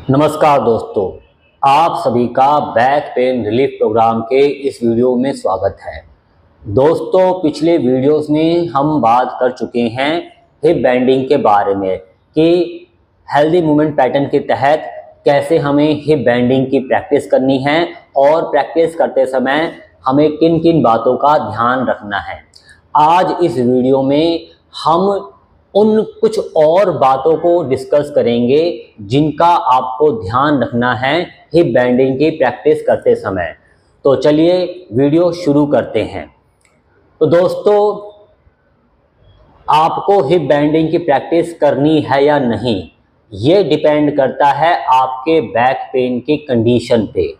नमस्कार दोस्तों, आप सभी का बैक पेन रिलीफ प्रोग्राम के इस वीडियो में स्वागत है। दोस्तों, पिछले वीडियोस में हम बात कर चुके हैं हिप बैंडिंग के बारे में कि हेल्दी मूवमेंट पैटर्न के तहत कैसे हमें हिप बैंडिंग की प्रैक्टिस करनी है और प्रैक्टिस करते समय हमें किन किन बातों का ध्यान रखना है। आज इस वीडियो में हम उन कुछ और बातों को डिस्कस करेंगे जिनका आपको ध्यान रखना है हिप बैंडिंग की प्रैक्टिस करते समय। तो चलिए वीडियो शुरू करते हैं। तो दोस्तों, आपको हिप बैंडिंग की प्रैक्टिस करनी है या नहीं, ये डिपेंड करता है आपके बैक पेन की कंडीशन पे।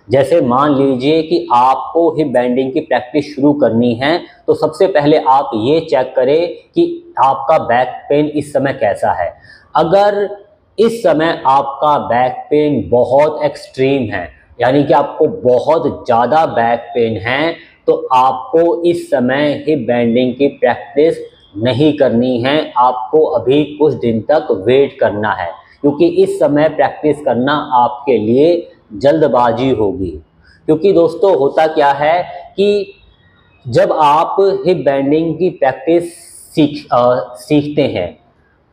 जैसे मान लीजिए कि आपको हिप बैंडिंग की प्रैक्टिस शुरू करनी है, तो सबसे पहले आप ये चेक करें कि आपका बैक पेन इस समय कैसा है। अगर इस समय आपका बैक पेन बहुत एक्सट्रीम है, यानी कि आपको बहुत ज़्यादा बैक पेन है, तो आपको इस समय हिप बैंडिंग की प्रैक्टिस नहीं करनी है। आपको अभी कुछ दिन तक वेट करना है, क्योंकि इस समय प्रैक्टिस करना आपके लिए जल्दबाजी होगी। क्योंकि दोस्तों, होता क्या है कि जब आप हिप बैंडिंग की प्रैक्टिस सीखते हैं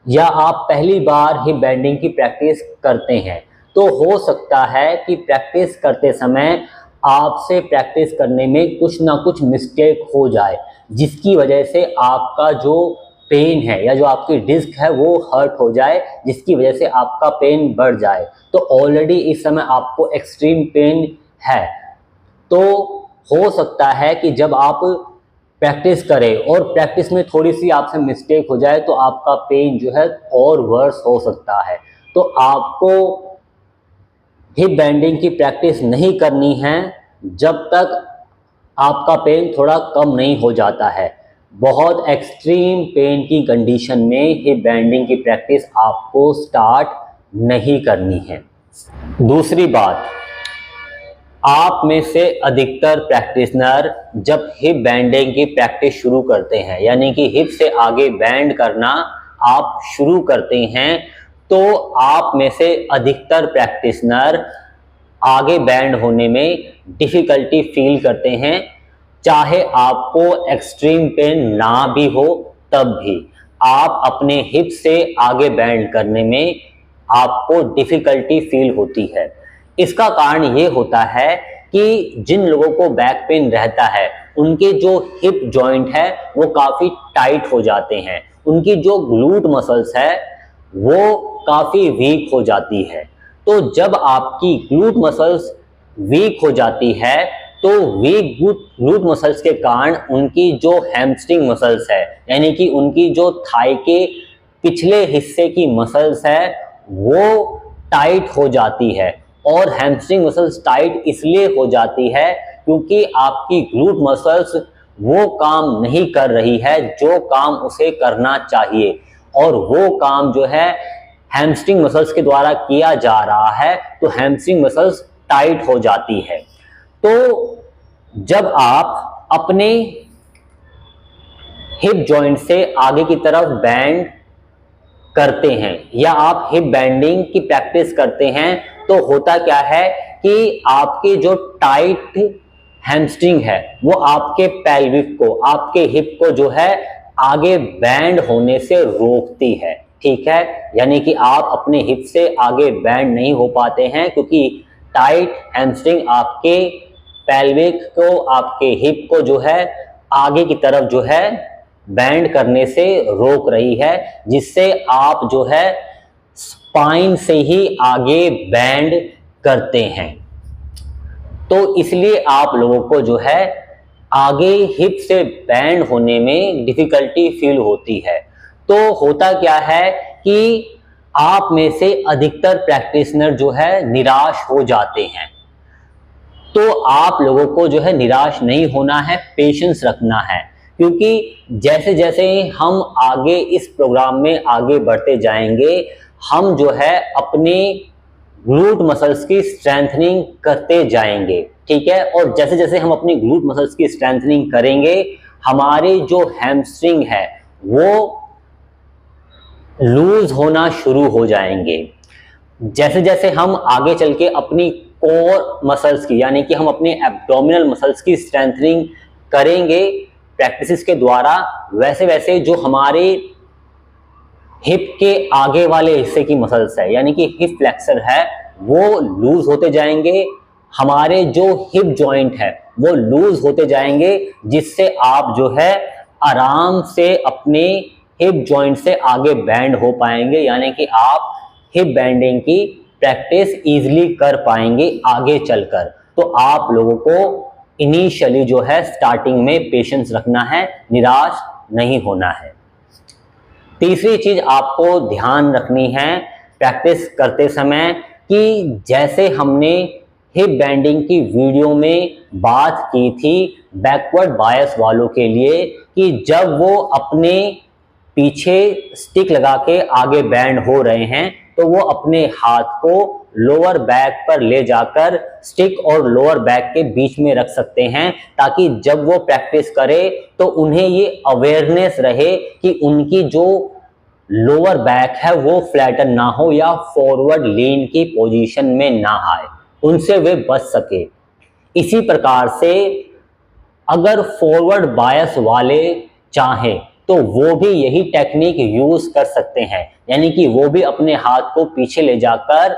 या आप पहली बार हिप बैंडिंग की प्रैक्टिस करते हैं, तो हो सकता है कि प्रैक्टिस करते समय आपसे प्रैक्टिस करने में कुछ ना कुछ मिस्टेक हो जाए, जिसकी वजह से आपका जो पेन है या जो आपकी डिस्क है वो हर्ट हो जाए, जिसकी वजह से आपका पेन बढ़ जाए। तो ऑलरेडी इस समय आपको एक्सट्रीम पेन है, तो हो सकता है कि जब आप प्रैक्टिस करें और प्रैक्टिस में थोड़ी सी आपसे मिस्टेक हो जाए तो आपका पेन जो है और वर्स हो सकता है। तो आपको हिप बैंडिंग की प्रैक्टिस नहीं करनी है जब तक आपका पेन थोड़ा कम नहीं हो जाता है। बहुत एक्सट्रीम पेन की कंडीशन में हिप बैंडिंग की प्रैक्टिस आपको स्टार्ट नहीं करनी है। दूसरी बात, आप में से अधिकतर प्रैक्टिशनर जब हिप बैंडिंग की प्रैक्टिस शुरू करते हैं, यानी कि हिप से आगे बैंड करना आप शुरू करते हैं, तो आप में से अधिकतर प्रैक्टिशनर आगे बैंड होने में डिफ़िकल्टी फील करते हैं। चाहे आपको एक्सट्रीम पेन ना भी हो, तब भी आप अपने हिप से आगे बैंड करने में आपको डिफ़िकल्टी फील होती है। इसका कारण ये होता है कि जिन लोगों को बैक पेन रहता है, उनके जो हिप जॉइंट है वो काफ़ी टाइट हो जाते हैं। उनकी जो ग्लूट मसल्स है वो काफ़ी वीक हो जाती है। तो जब आपकी ग्लूट मसल्स वीक हो जाती है, तो वीक ग्लूट मसल्स के कारण उनकी जो हैमस्ट्रिंग मसल्स है, यानी कि उनकी जो थाई के पिछले हिस्से की मसल्स है वो टाइट हो जाती है। और हैमस्ट्रिंग मसल्स टाइट इसलिए हो जाती है क्योंकि आपकी ग्लूट मसल्स वो काम नहीं कर रही है जो काम उसे करना चाहिए, और वो काम जो है हैमस्ट्रिंग मसल्स के द्वारा किया जा रहा है, तो हैमस्ट्रिंग मसल्स टाइट हो जाती है। तो जब आप अपने हिप जॉइंट से आगे की तरफ बैंड करते हैं या आप हिप बैंडिंग की प्रैक्टिस करते हैं, तो होता क्या है कि आपके जो टाइट हैमस्ट्रिंग है वो आपके पेल्विक को, आपके हिप को जो है आगे बैंड होने से रोकती है। ठीक है, यानी कि आप अपने हिप से आगे बैंड नहीं हो पाते हैं क्योंकि टाइट हैमस्ट्रिंग आपके पेल्विक को, आपके हिप को जो है आगे की तरफ जो है बैंड करने से रोक रही है, जिससे आप जो है स्पाइन से ही आगे बैंड करते हैं। तो इसलिए आप लोगों को जो है आगे हिप से बैंड होने में डिफ़िकल्टी फील होती है। तो होता क्या है कि आप में से अधिकतर प्रैक्टिशनर जो है निराश हो जाते हैं। तो आप लोगों को जो है निराश नहीं होना है, पेशेंस रखना है, क्योंकि जैसे जैसे हम आगे इस प्रोग्राम में आगे बढ़ते जाएंगे, हम जो है अपने ग्लूट मसल्स की स्ट्रेंथनिंग करते जाएंगे। ठीक है, और जैसे जैसे हम अपनी ग्लूट मसल्स की स्ट्रेंथनिंग करेंगे, हमारे जो हैमस्ट्रिंग है वो लूज होना शुरू हो जाएंगे। जैसे जैसे हम आगे चल के अपनी कोर मसल्स की यानी कि हम अपने एब्डोमिनल मसल्स की स्ट्रेंथनिंग करेंगे प्रैक्टिसेस के द्वारा, वैसे वैसे जो हमारे हिप के आगे वाले हिस्से की मसल्स है यानी कि हिप फ्लेक्सर है वो लूज होते जाएंगे, हमारे जो हिप जॉइंट है वो लूज होते जाएंगे, जिससे आप जो है आराम से अपने हिप जॉइंट से आगे बैंड हो पाएंगे, यानी कि आप हिप बैंडिंग की प्रैक्टिस इजीली कर पाएंगे आगे चलकर। तो आप लोगों को इनिशियली जो है स्टार्टिंग में पेशेंस रखना है, निराश नहीं होना है। तीसरी चीज आपको ध्यान रखनी है प्रैक्टिस करते समय कि जैसे हमने हिप बैंडिंग की वीडियो में बात की थी बैकवर्ड बायस वालों के लिए, कि जब वो अपने पीछे स्टिक लगा के आगे बैंड हो रहे हैं तो वो अपने हाथ को लोअर बैक पर ले जाकर स्टिक और लोअर बैक के बीच में रख सकते हैं, ताकि जब वो प्रैक्टिस करे तो उन्हें ये अवेयरनेस रहे कि उनकी जो लोअर बैक है वो फ्लैटन ना हो या फॉरवर्ड लीन की पोजीशन में ना आए, उनसे वे बच सके। इसी प्रकार से अगर फॉरवर्ड बायस वाले चाहें तो वो भी यही टेक्निक यूज कर सकते हैं, यानी कि वो भी अपने हाथ को पीछे ले जाकर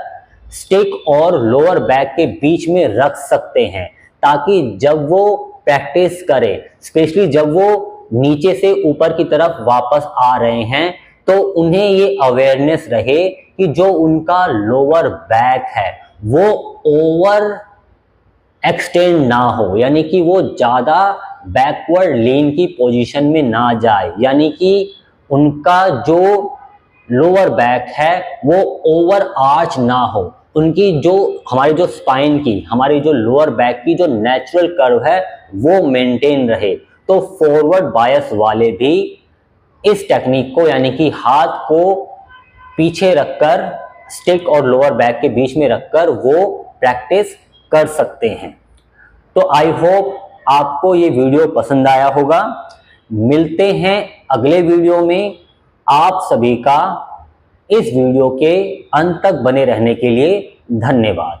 स्टिक और लोअर बैक के बीच में रख सकते हैं, ताकि जब वो प्रैक्टिस करें, स्पेशली जब वो नीचे से ऊपर की तरफ वापस आ रहे हैं, तो उन्हें ये अवेयरनेस रहे कि जो उनका लोअर बैक है वो ओवर एक्सटेंड ना हो, यानी कि वो ज़्यादा बैकवर्ड लीन की पोजीशन में ना जाए, यानी कि उनका जो लोअर बैक है वो ओवर आर्च ना हो, उनकी जो हमारी जो स्पाइन की हमारी जो लोअर बैक की जो नेचुरल कर्व है वो मेंटेन रहे। तो फॉरवर्ड बायस वाले भी इस टेक्निक को यानी कि हाथ को पीछे रखकर स्टिक और लोअर बैक के बीच में रखकर वो प्रैक्टिस कर सकते हैं। तो आई होप आपको ये वीडियो पसंद आया होगा। मिलते हैं अगले वीडियो में। आप सभी का इस वीडियो के अंत तक बने रहने के लिए धन्यवाद।